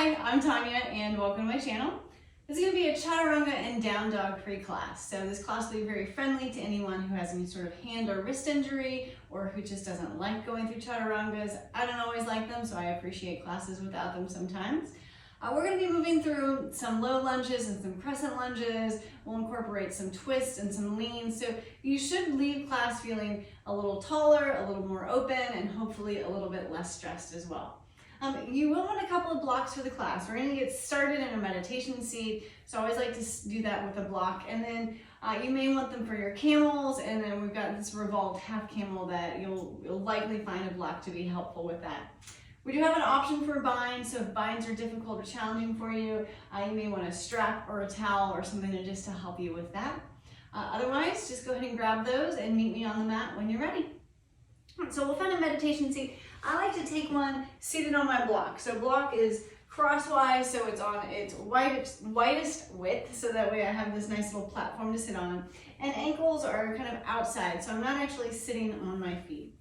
Hi, I'm Tanya and welcome to my channel. This is going to be a chaturanga and down dog free class. So this class will be very friendly to anyone who has any sort of hand or wrist injury or who just doesn't like going through chaturangas. I don't always like them, so I appreciate classes without them sometimes. We're going to be moving through some low lunges and some crescent lunges. We'll incorporate some twists and some leans. So you should leave class feeling a little taller, a little more open, and hopefully a little bit less stressed as well. You will want a couple of blocks for the class. We're going to get started in a meditation seat, so I always like to do that with a block. And then you may want them for your camels, and then we've got this revolved half camel that you'll likely find a block to be helpful with that. We do have an option for binds, so if binds are difficult or challenging for you, you may want a strap or a towel or something just to help you with that. Otherwise, just go ahead and grab those and meet me on the mat when you're ready. So we'll find a meditation seat. I like to take one seated on my block. So block is crosswise, so it's on its widest width, so that way I have this nice little platform to sit on. And ankles are kind of outside, so I'm not actually sitting on my feet.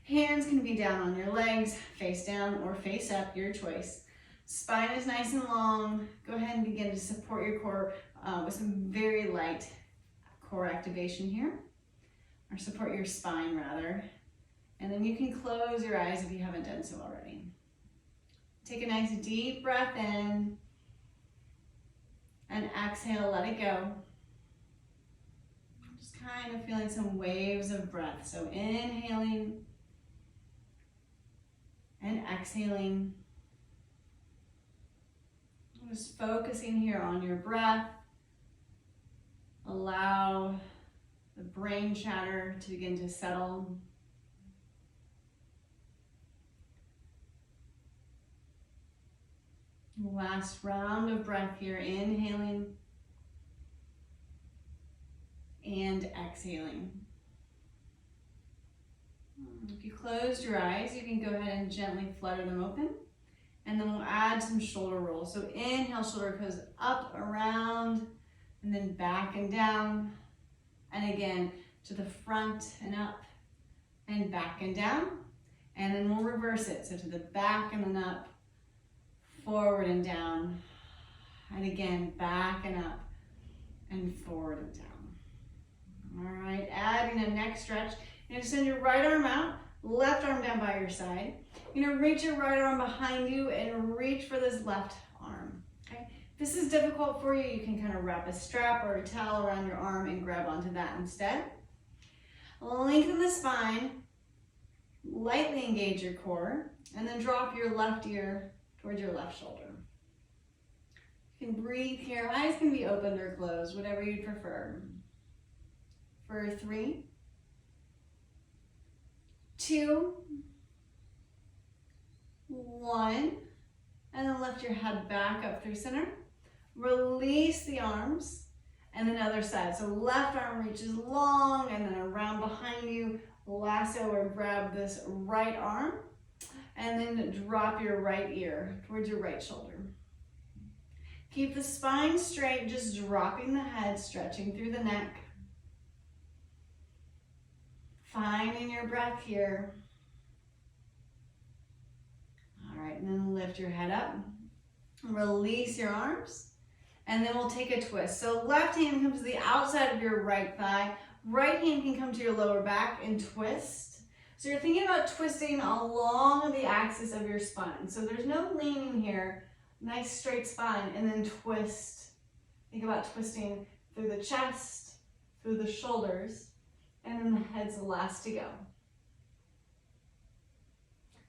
Hands can be down on your legs, face down or face up, your choice. Spine is nice and long. Go ahead and begin to support your core with some very light core activation here, or support your spine rather. And then you can close your eyes if you haven't done so already. Take a nice deep breath in and exhale, let it go. Just kind of feeling some waves of breath. So inhaling and exhaling. Just focusing here on your breath. Allow the brain chatter to begin to settle. Last round of breath here, inhaling and exhaling. If you closed your eyes, you can go ahead and gently flutter them open. And then we'll add some shoulder rolls. So inhale, shoulder goes up, around, and then back and down. And again, to the front and up, and back and down. And then we'll reverse it. So to the back and then up, forward and down, and again, back and up, and forward and down. All right, adding a neck stretch. You're gonna send your right arm out, left arm down by your side. You're gonna reach your right arm behind you and reach for this left arm, okay? If this is difficult for you, you can kind of wrap a strap or a towel around your arm and grab onto that instead. Lengthen the spine, lightly engage your core, and then drop your left ear towards your left shoulder. You can breathe here. Eyes can be opened or closed, whatever you prefer. For 3, 2, 1, and then lift your head back up through center. Release the arms, and then other side. So left arm reaches long, and then around behind you, lasso or grab this right arm. And then drop your right ear towards your right shoulder. Keep the spine straight, just dropping the head, stretching through the neck. Finding your breath here. All right, and then lift your head up. Release your arms. And then we'll take a twist. So left hand comes to the outside of your right thigh. Right hand can come to your lower back and twist. So you're thinking about twisting along the axis of your spine. So there's no leaning here. Nice straight spine, and then twist. Think about twisting through the chest, through the shoulders, and then the head's the last to go.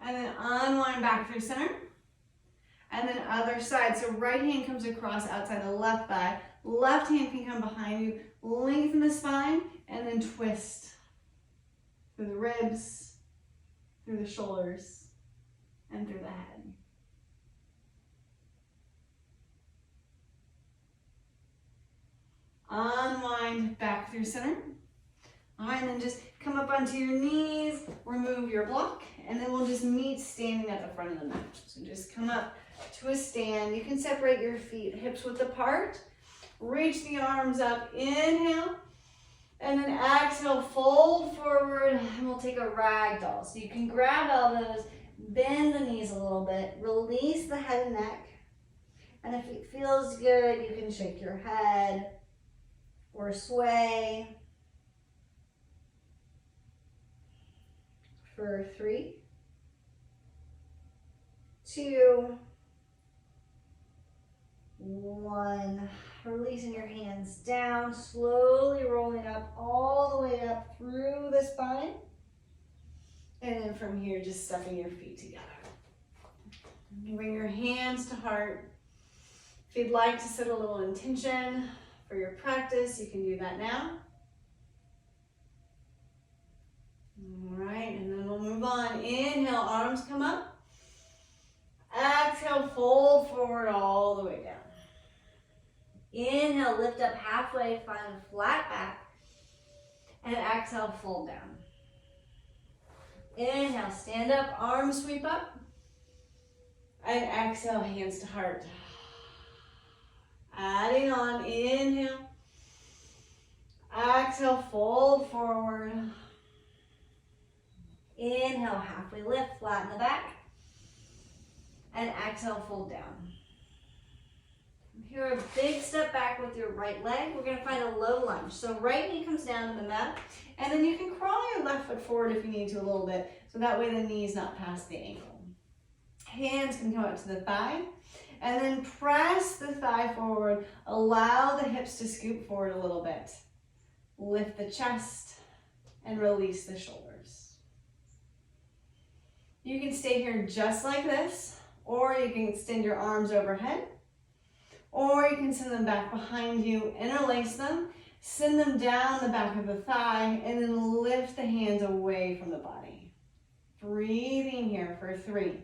And then unwind back through center. And then other side. So right hand comes across outside the left thigh. Left hand can come behind you. Lengthen the spine, and then twist. Through the ribs, through the shoulders, and through the head. Unwind back through center. All right, and then just come up onto your knees, remove your block, and then we'll just meet standing at the front of the mat. So just come up to a stand. You can separate your feet hips width apart. Reach the arms up, inhale. And then exhale, fold forward, and we'll take a ragdoll. So you can grab elbows, bend the knees a little bit, release the head and neck, And if it feels good, you can shake your head or sway. For 3, 2, 1. Releasing your hands down, slowly rolling up all the way up through the spine. And then from here, just stepping your feet together. You bring your hands to heart. If you'd like to set a little intention for your practice, you can do that now. All right, and then we'll move on. Inhale, arms come up. Exhale, fold forward all the way down. Inhale, lift up halfway, find a flat back. And exhale, fold down. Inhale, stand up, arms sweep up. And exhale, hands to heart. Adding on, inhale. Exhale, fold forward. Inhale, halfway lift, flatten the back. And exhale, fold down. Here, a big step back with your right leg. We're going to find a low lunge. So right knee comes down to the mat. And then you can crawl your left foot forward if you need to a little bit. So that way the knee's not past the ankle. Hands can come up to the thigh. And then press the thigh forward. Allow the hips to scoop forward a little bit. Lift the chest and release the shoulders. You can stay here just like this, or you can extend your arms overhead, or you can send them back behind you, interlace them, send them down the back of the thigh, and then lift the hands away from the body. Breathing here for 3,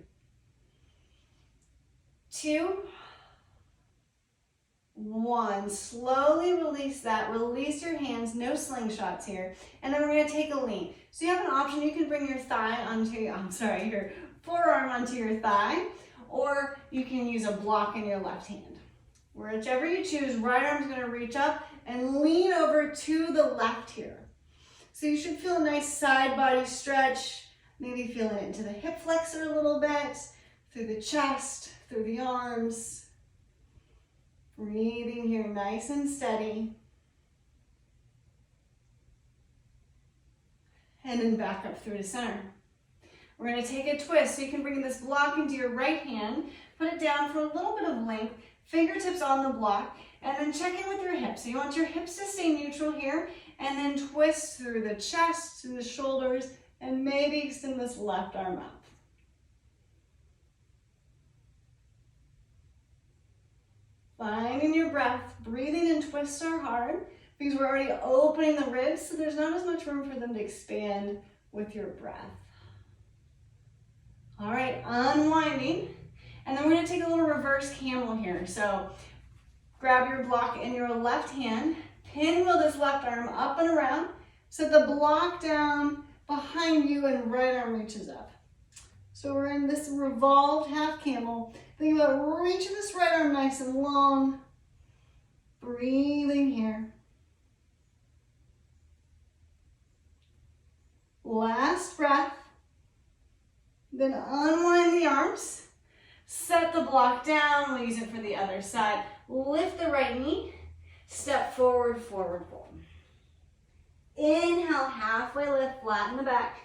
2, 1. Slowly release that. Release your hands, no slingshots here. And then we're going to take a lean. So you have an option. You can bring your thigh onto, your forearm onto your thigh, or you can use a block in your left hand. Whichever you choose, right arm's going to reach up and lean over to the left here. So you should feel a nice side body stretch, maybe feeling it into the hip flexor a little bit, through the chest, through the arms. Breathing here nice and steady. And then back up through to center. We're going to take a twist. So you can bring this block into your right hand, put it down for a little bit of length, fingertips on the block, and then check in with your hips. So you want your hips to stay neutral here, and then twist through the chest, through the shoulders, and maybe extend this left arm up. Finding your breath, breathing and twists are hard because we're already opening the ribs, so there's not as much room for them to expand with your breath. All right, unwinding. And then we're going to take a little reverse camel here. So grab your block in your left hand, pinwheel this left arm up and around, set the block down behind you and right arm reaches up. So we're in this revolved half camel. Think about reaching this right arm nice and long. Breathing here. Last breath. Then unwind the arms. Set the block down. We'll use it for the other side. Lift the right knee. Step forward, forward fold. Inhale, halfway lift, flatten the back.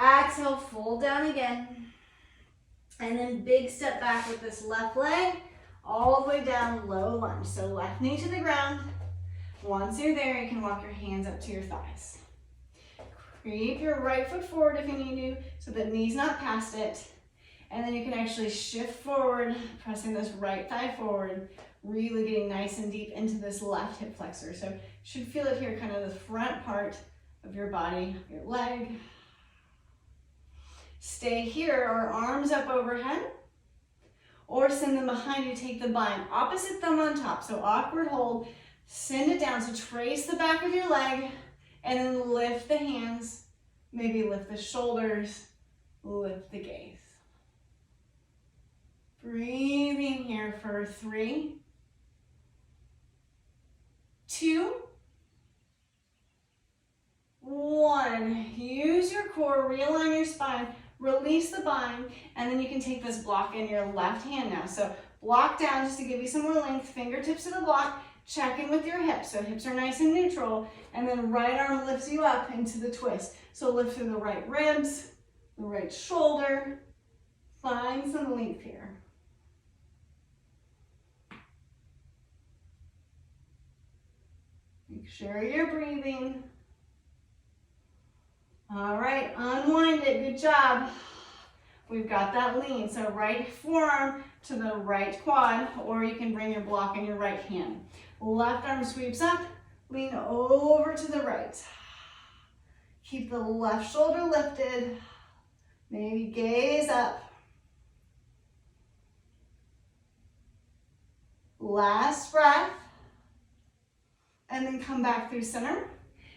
Exhale, fold down again. And then big step back with this left leg, all the way down, low lunge. So left knee to the ground. Once you're there, you can walk your hands up to your thighs. Creep your right foot forward if you need to, so the knee's not past it. And then you can actually shift forward, pressing this right thigh forward, really getting nice and deep into this left hip flexor. So you should feel it here, kind of the front part of your body, your leg. Stay here, or arms up overhead, or send them behind you. Take the bind, opposite thumb on top. So awkward hold, send it down. So trace the back of your leg, and then lift the hands, maybe lift the shoulders, lift the gaze. Breathing here for 3, 2, 1. Use your core, realign your spine. Release the bind, and then you can take this block in your left hand now. So block down just to give you some more length, fingertips to the block, check in with your hips. So hips are nice and neutral, and then right arm lifts you up into the twist. So lift through the right ribs, the right shoulder, find some length here. Make sure you're breathing. All right, unwind it, good job. We've got that lean, so right forearm to the right quad, or you can bring your block in your right hand. Left arm sweeps up, lean over to the right. Keep the left shoulder lifted, maybe gaze up. Last breath, and then come back through center.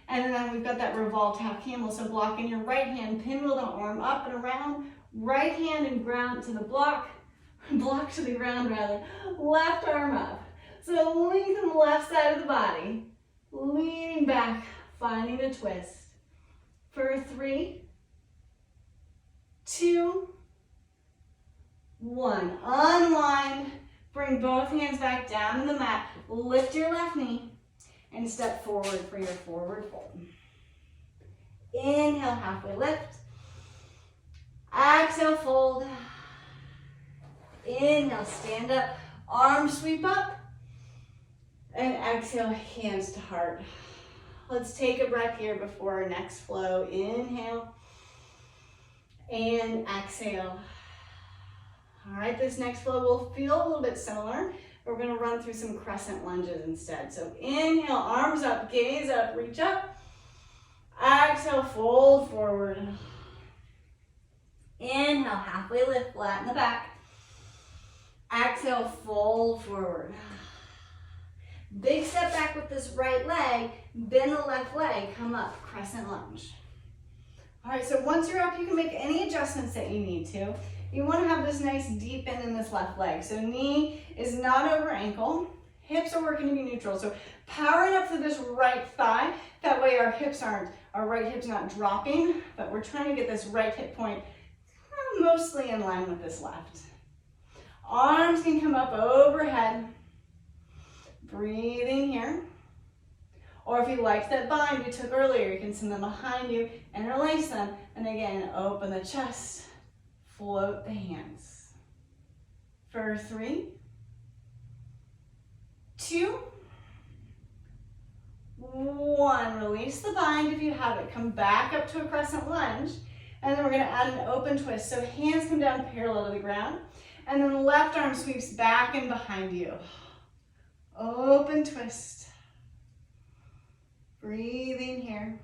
And then we've got that revolved half camel, so block in your right hand, pinwheel the arm up and around, right hand and ground to the block to the ground rather, left arm up. So lengthen the left side of the body, leaning back, finding a twist. For 3, 2, 1. Unwind, bring both hands back down to the mat, lift your left knee, and step forward for your forward fold. Inhale, halfway lift. Exhale, fold. Inhale, stand up. Arms sweep up. And exhale, hands to heart. Let's take a breath here before our next flow. Inhale. And exhale. All right, this next flow will feel a little bit similar. We're going to run through some crescent lunges instead. So inhale, arms up, gaze up, reach up. Exhale, fold forward. Inhale, halfway lift, flatten the back. Exhale, fold forward. Big step back with this right leg, bend the left leg, come up, crescent lunge. All right, so once you're up, you can make any adjustments that you need to. You want to have this nice deep bend in this left leg. So knee is not over ankle. Hips are working to be neutral. So powering up through this right thigh. That way our right hip's not dropping, but we're trying to get this right hip point mostly in line with this left. Arms can come up overhead. Breathing here. Or if you liked that bind we took earlier, you can send them behind you, interlace them, and again, open the chest. Float the hands. For 3, 2, 1. Release the bind if you have it. Come back up to a crescent lunge. And then we're going to add an open twist. So hands come down parallel to the ground. And then the left arm sweeps back and behind you. Open twist. Breathing here.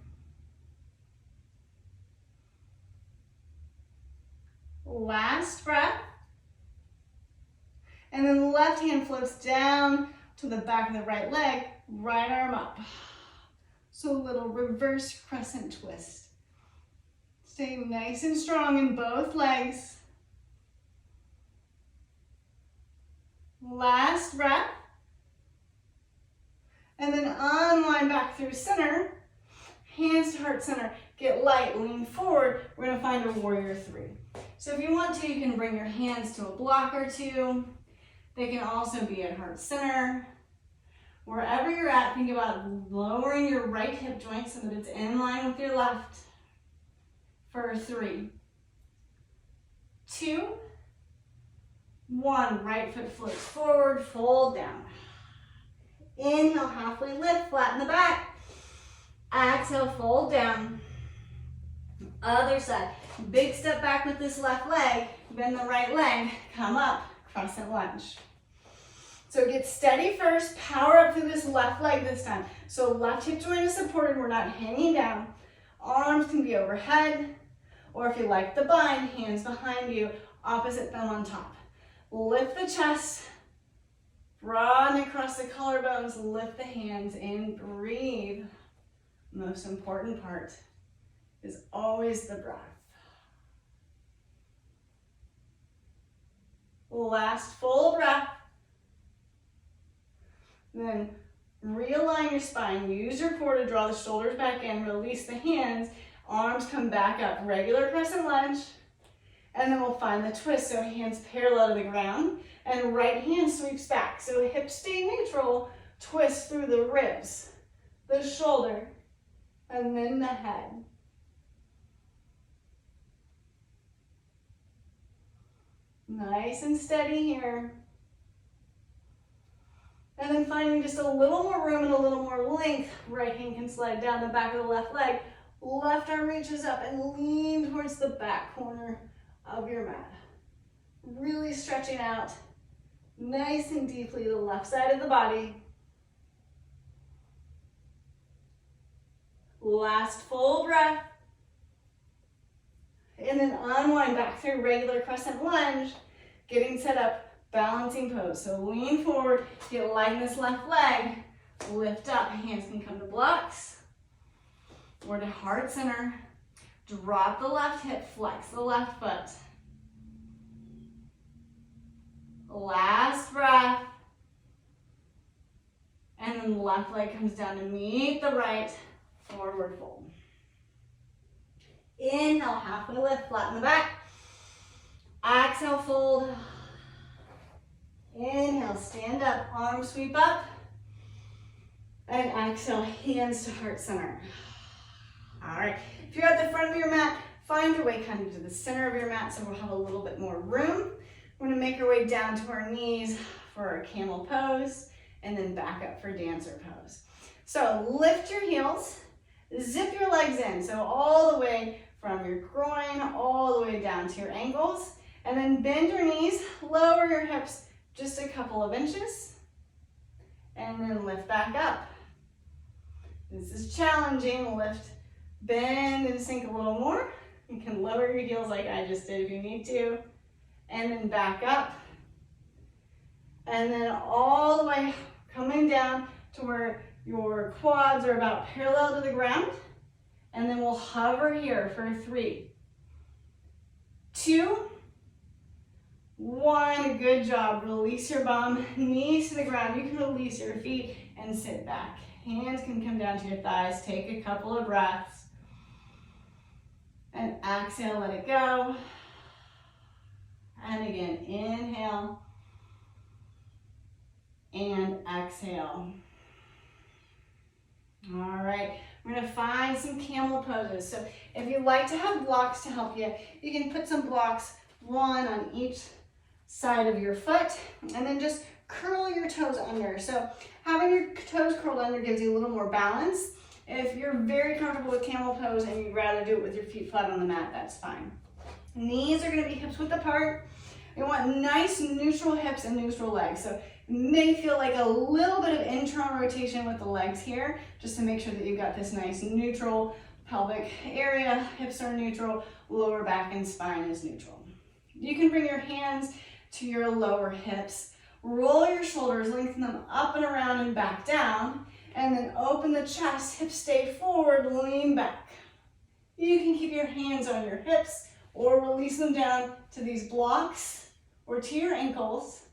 Last breath. And then the left hand floats down to the back of the right leg, right arm up. So a little reverse crescent twist. Stay nice and strong in both legs. Last breath. And then unwind back through center. Hands to heart center. Get light, lean forward. We're going to find a warrior 3. So if you want to, you can bring your hands to a block or two. They can also be at heart center. Wherever you're at, think about lowering your right hip joint so that it's in line with your left. For 3, 2, 1. Right foot floats forward, fold down. Inhale, halfway lift, flatten the back. Exhale, fold down. Other side. Big step back with this left leg, bend the right leg, come up, crescent lunge. So get steady first, power up through this left leg this time. So left hip joint is supported, we're not hanging down. Arms can be overhead, or if you like the bind, hands behind you, opposite thumb on top. Lift the chest, broaden across the collarbones, lift the hands and breathe. Most important part is always the breath. Last full breath. Then realign your spine. Use your core to draw the shoulders back in. Release the hands. Arms come back up. Regular crescent lunge. And then we'll find the twist. So hands parallel to the ground and right hand sweeps back. So hips stay neutral, twist through the ribs, the shoulder, and then the head. Nice and steady here. And then finding just a little more room and a little more length, right hand can slide down the back of the left leg. Left arm reaches up and lean towards the back corner of your mat. Really stretching out nice and deeply the left side of the body. Last full breath. And then unwind back through regular crescent lunge, getting set up, balancing pose. So lean forward, get light in this left leg, lift up, hands can come to blocks or to heart center. Drop the left hip, flex the left foot. Last breath. And then the left leg comes down to meet the right, forward fold. Inhale, halfway lift, flatten the back. Exhale, fold. Inhale, stand up, arms sweep up. And exhale, hands to heart center. All right, if you're at the front of your mat, find your way kind of to the center of your mat so we'll have a little bit more room. We're gonna make our way down to our knees for our camel pose and then back up for dancer pose. So lift your heels, zip your legs in. So all the way from your groin, all the way down to your ankles. And then bend your knees, lower your hips just a couple of inches. And then lift back up. This is challenging. Lift, bend, and sink a little more. You can lower your heels like I just did if you need to. And then back up. And then all the way coming down to where your quads are about parallel to the ground. And then we'll hover here for 3, 2, 1. Good job. Release your bum, knees to the ground. You can release your feet and sit back. Hands can come down to your thighs. Take a couple of breaths. And exhale, let it go. And again, inhale. And exhale. All right, we're gonna find some camel poses. So if you like to have blocks to help you, you can put some blocks, one on each side of your foot, and then just curl your toes under. So having your toes curled under gives you a little more balance. If you're very comfortable with camel pose and you'd rather do it with your feet flat on the mat, that's fine. Knees are gonna be hips width apart. You want nice neutral hips and neutral legs. So you may feel like a little bit of internal rotation with the legs here, just to make sure that you've got this nice neutral pelvic area. Hips are neutral, lower back and spine is neutral. You can bring your hands to your lower hips, roll your shoulders, lengthen them up and around and back down, and then open the chest, hips stay forward, lean back. You can keep your hands on your hips or release them down to these blocks or to your ankles.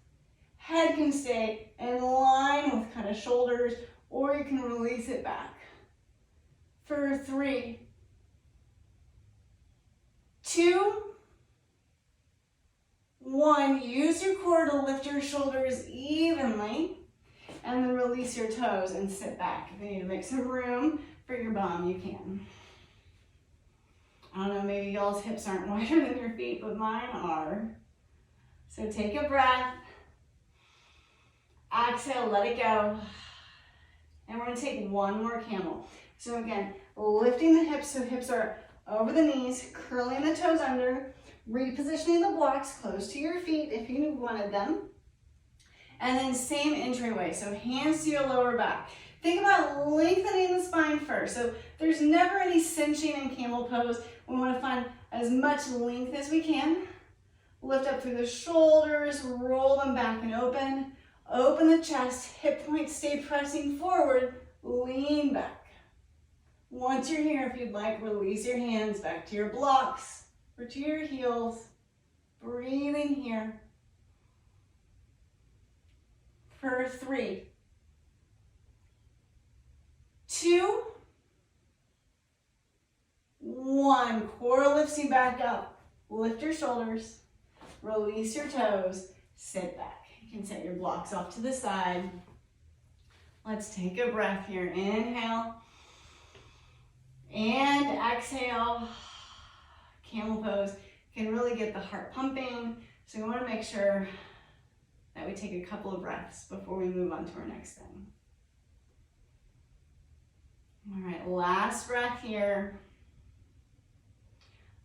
Head can stay in line with kind of shoulders, or you can release it back. For 3, 2, 1. Use your core to lift your shoulders evenly, and then release your toes and sit back. If you need to make some room for your bum, you can. I don't know, maybe y'all's hips aren't wider than your feet, but mine are. So take a breath. Exhale, let it go. And we're gonna take one more camel. So again, lifting the hips so hips are over the knees, curling the toes under, repositioning the blocks close to your feet if you wanted them. And then same entryway, so hands to your lower back. Think about lengthening the spine first. So there's never any cinching in camel pose. We wanna find as much length as we can. Lift up through the shoulders, roll them back and open. Open the chest, hip points stay pressing forward, lean back. Once you're here, if you'd like, release your hands back to your blocks or to your heels. Breathing here. For 3, 2, 1. Core lifts you back up. Lift your shoulders, release your toes, sit back. You can set your blocks off to the side. Let's take a breath here. Inhale and exhale. Camel pose can really get the heart pumping. So we want to make sure that we take a couple of breaths before we move on to our next thing. All right, last breath here.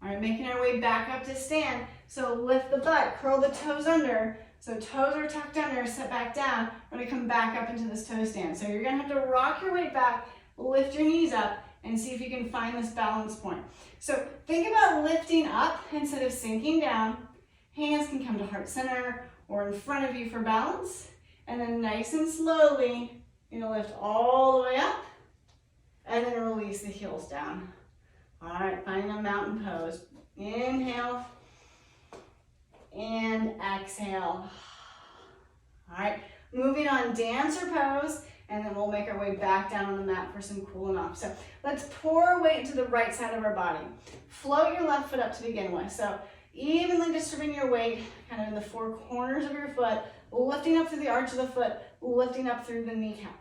All right, making our way back up to stand. So lift the butt, curl the toes under. So toes are tucked under, sit back down. We're gonna come back up into this toe stand. So you're gonna have to rock your weight back, lift your knees up, and see if you can find this balance point. So think about lifting up instead of sinking down. Hands can come to heart center or in front of you for balance. And then nice and slowly, you're gonna lift all the way up and then release the heels down. All right, finding a mountain pose. Inhale and exhale. All right, moving on, dancer pose, and then we'll make our way back down on the mat for some cooling off. So let's pour our weight to the right side of our body. Float your left foot up to begin with. So evenly distributing your weight kind of in the four corners of your foot, lifting up through the arch of the foot, lifting up through the kneecap.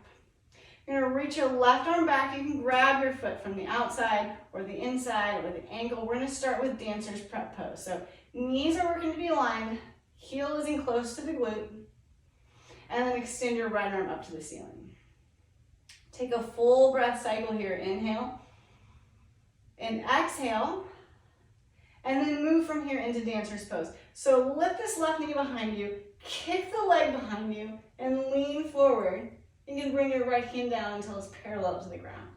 You're gonna reach your left arm back. You can grab your foot from the outside or the inside or the ankle. We're gonna start with dancer's prep pose. So knees are working to be aligned, heel is in close to the glute, and then extend your right arm up to the ceiling. Take a full breath cycle here. Inhale and exhale, and then move from here into dancer's pose. So lift this left knee behind you, kick the leg behind you, and lean forward. You can bring your right hand down until it's parallel to the ground.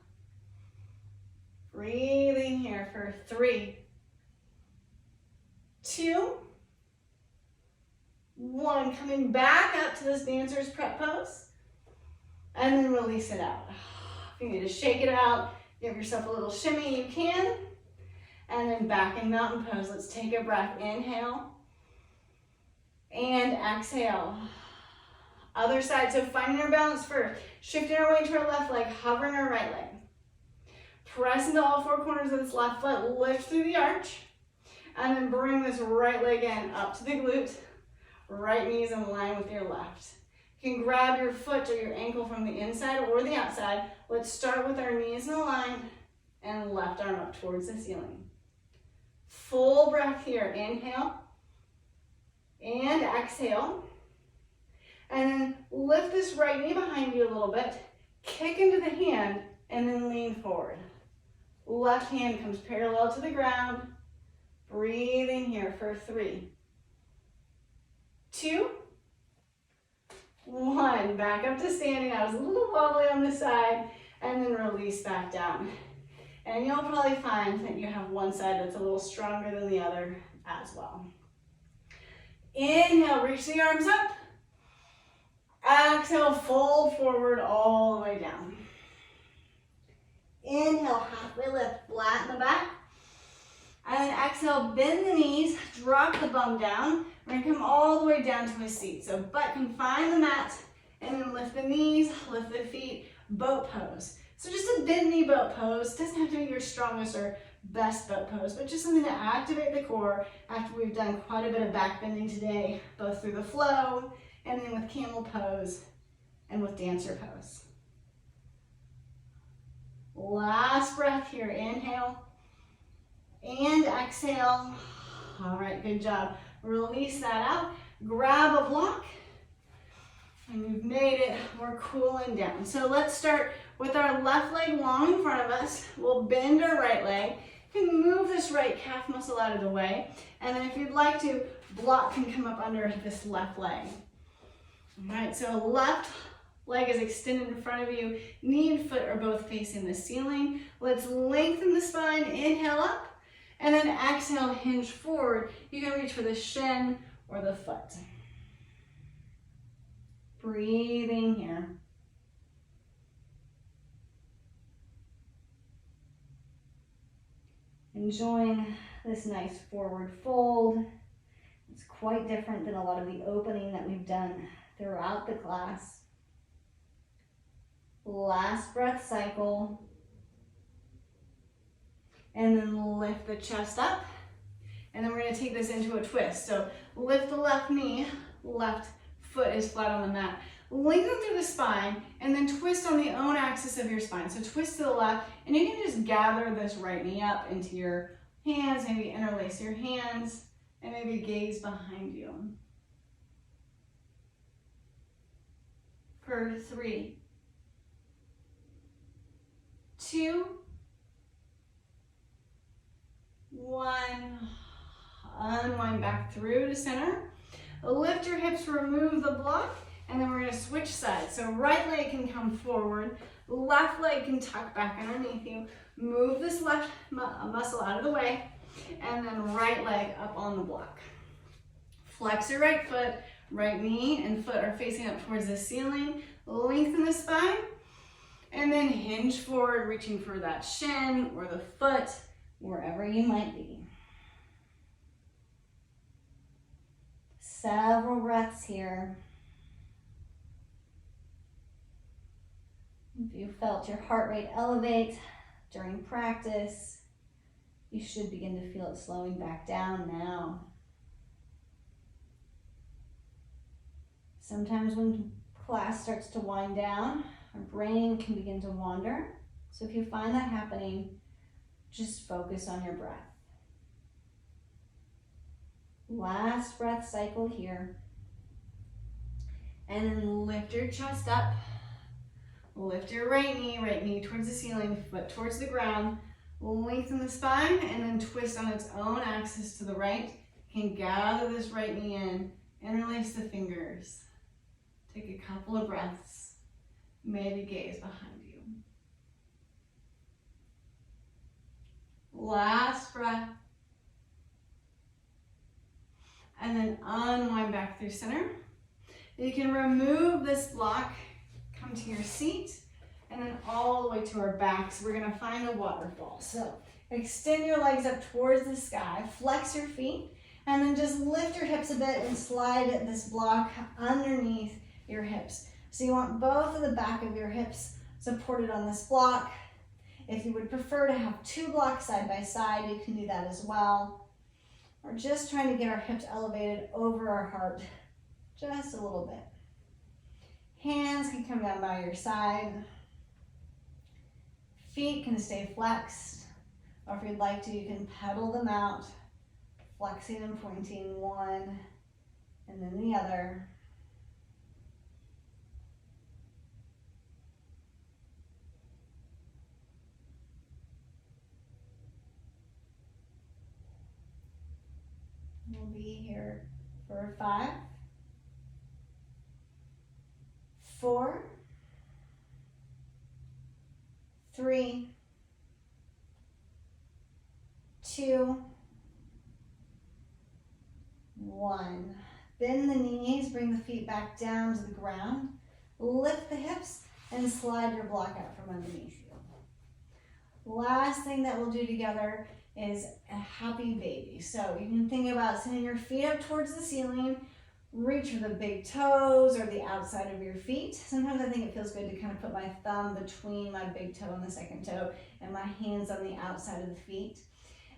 Breathing here for 3, 2, 1. Coming back up to this dancer's prep pose. And then release it out. If you need to shake it out, give yourself a little shimmy, you can. And then back in mountain pose. Let's take a breath. Inhale and exhale. Other side, so finding our balance first. Shifting our weight to our left leg, hovering our right leg. Press into all four corners of this left foot, lift through the arch, and then bring this right leg in, up to the glute. Right knee is in line with your left. You can grab your foot or your ankle from the inside or the outside. Let's start with our knees in line and left arm up towards the ceiling. Full breath here. Inhale and exhale. And then lift this right knee behind you a little bit, kick into the hand, and then lean forward. Left hand comes parallel to the ground. Breathing here for 3, 2, 1. Back up to standing. I was a little wobbly on this side, and then release back down. And you'll probably find that you have one side that's a little stronger than the other as well. Inhale, reach the arms up. Exhale, fold forward all the way down. Inhale, halfway lift, flatten the back. And then exhale, bend the knees, drop the bum down. We're gonna come all the way down to a seat. So butt can find the mat, and then lift the knees, lift the feet, boat pose. So just a bend knee boat pose. Doesn't have to be your strongest or best boat pose, but just something to activate the core after we've done quite a bit of back bending today, both through the flow, and then with camel pose and with dancer pose. Last breath here. Inhale and exhale. All right, good job. Release that out. Grab a block. And we've made it. We're cooling down. So let's start with our left leg long in front of us. We'll bend our right leg. You can move this right calf muscle out of the way. And then if you'd like to, block can come up under this left leg. All right, so left leg is extended in front of you. Knee and foot are both facing the ceiling. Let's lengthen the spine. Inhale up, and then exhale, hinge forward. You can reach for the shin or the foot. Breathing here. Enjoying this nice forward fold. It's quite different than a lot of the opening that we've done throughout the class. Last breath cycle. And then lift the chest up And then we're gonna take this into a twist. So lift the left knee, left foot is flat on the mat. Lengthen through the spine and then twist on the own axis of your spine. So twist to the left and you can just gather this right knee up into your hands, maybe interlace your hands and maybe gaze behind you. For 3, 2, 1. Unwind back through to center. Lift your hips, remove the block, and then we're going to switch sides. So right leg can come forward, left leg can tuck back underneath you. Move this left muscle out of the way, and then right leg up on the block. Flex your right foot, right knee and foot are facing up towards the ceiling. Lengthen the spine, and then hinge forward, reaching for that shin or the foot, wherever you might be. Several breaths here. If you felt your heart rate elevate during practice, you should begin to feel it slowing back down now. Sometimes when class starts to wind down, our brain can begin to wander. So if you find that happening, just focus on your breath. Last breath cycle here. And then lift your chest up. Lift your right knee towards the ceiling, foot towards the ground. Lengthen the spine and then twist on its own axis to the right. You can gather this right knee in, interlace the fingers. Take a couple of breaths. Maybe gaze behind you. Last breath. And then unwind back through center. You can remove this block, come to your seat, and then all the way to our backs. We're gonna find a waterfall. So extend your legs up towards the sky, flex your feet, and then just lift your hips a bit and slide this block underneath your hips. So you want both of the back of your hips supported on this block. If you would prefer to have 2 blocks side by side, you can do that as well. We're just trying to get our hips elevated over our heart just a little bit. Hands can come down by your side. Feet can stay flexed, or if you'd like to, you can pedal them out, flexing and pointing one and then the other. We'll be here for 5, 4, 3, 2, 1. Bend the knees, bring the feet back down to the ground. Lift the hips and slide your block out from underneath you. Last thing that we'll do together is a happy baby. So you can think about sending your feet up towards the ceiling, reach for the big toes or the outside of your feet. Sometimes I think it feels good to kind of put my thumb between my big toe and the second toe and my hands on the outside of the feet.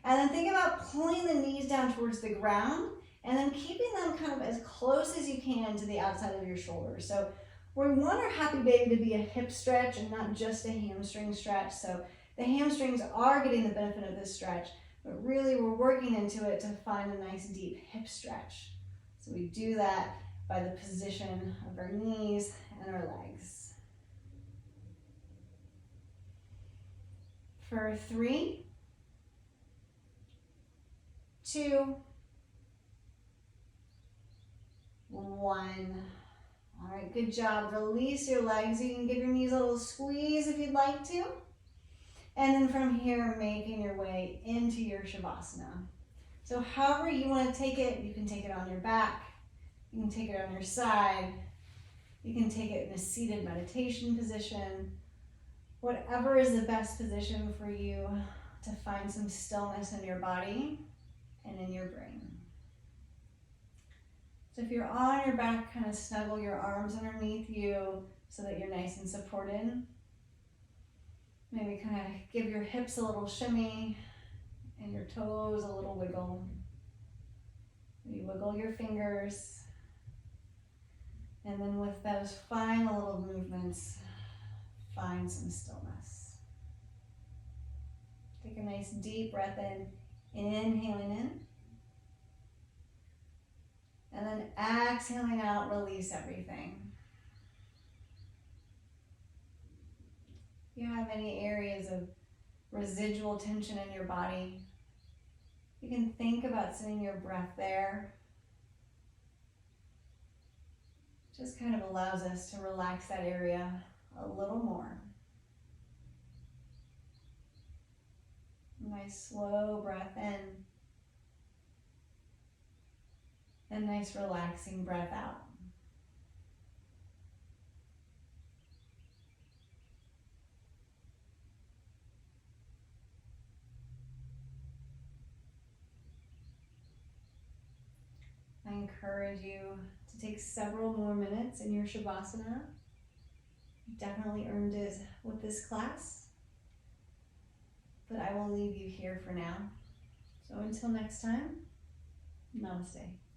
And then think about pulling the knees down towards the ground and then keeping them kind of as close as you can to the outside of your shoulders. So we want our happy baby to be a hip stretch and not just a hamstring stretch. So the hamstrings are getting the benefit of this stretch, but really we're working into it to find a nice deep hip stretch. So we do that by the position of our knees and our legs. For 3, 2, 1. All right, good job. Release your legs. You can give your knees a little squeeze if you'd like to. And then from here, making your way into your Shavasana. So however you want to take it, you can take it on your back, you can take it on your side, you can take it in a seated meditation position, whatever is the best position for you to find some stillness in your body and in your brain. So if you're on your back, kind of snuggle your arms underneath you so that you're nice and supported. Maybe kind of give your hips a little shimmy and your toes a little wiggle. You wiggle your fingers. And then with those final little movements, find some stillness. Take a nice deep breath in, inhaling in. And then exhaling out, release everything. If you have any areas of residual tension in your body, you can think about sending your breath there. Just kind of allows us to relax that area a little more. Nice slow breath in. And nice relaxing breath out. I encourage you to take several more minutes in your Shavasana. You definitely earned it with this class, but I will leave you here for now. So until next time, namaste.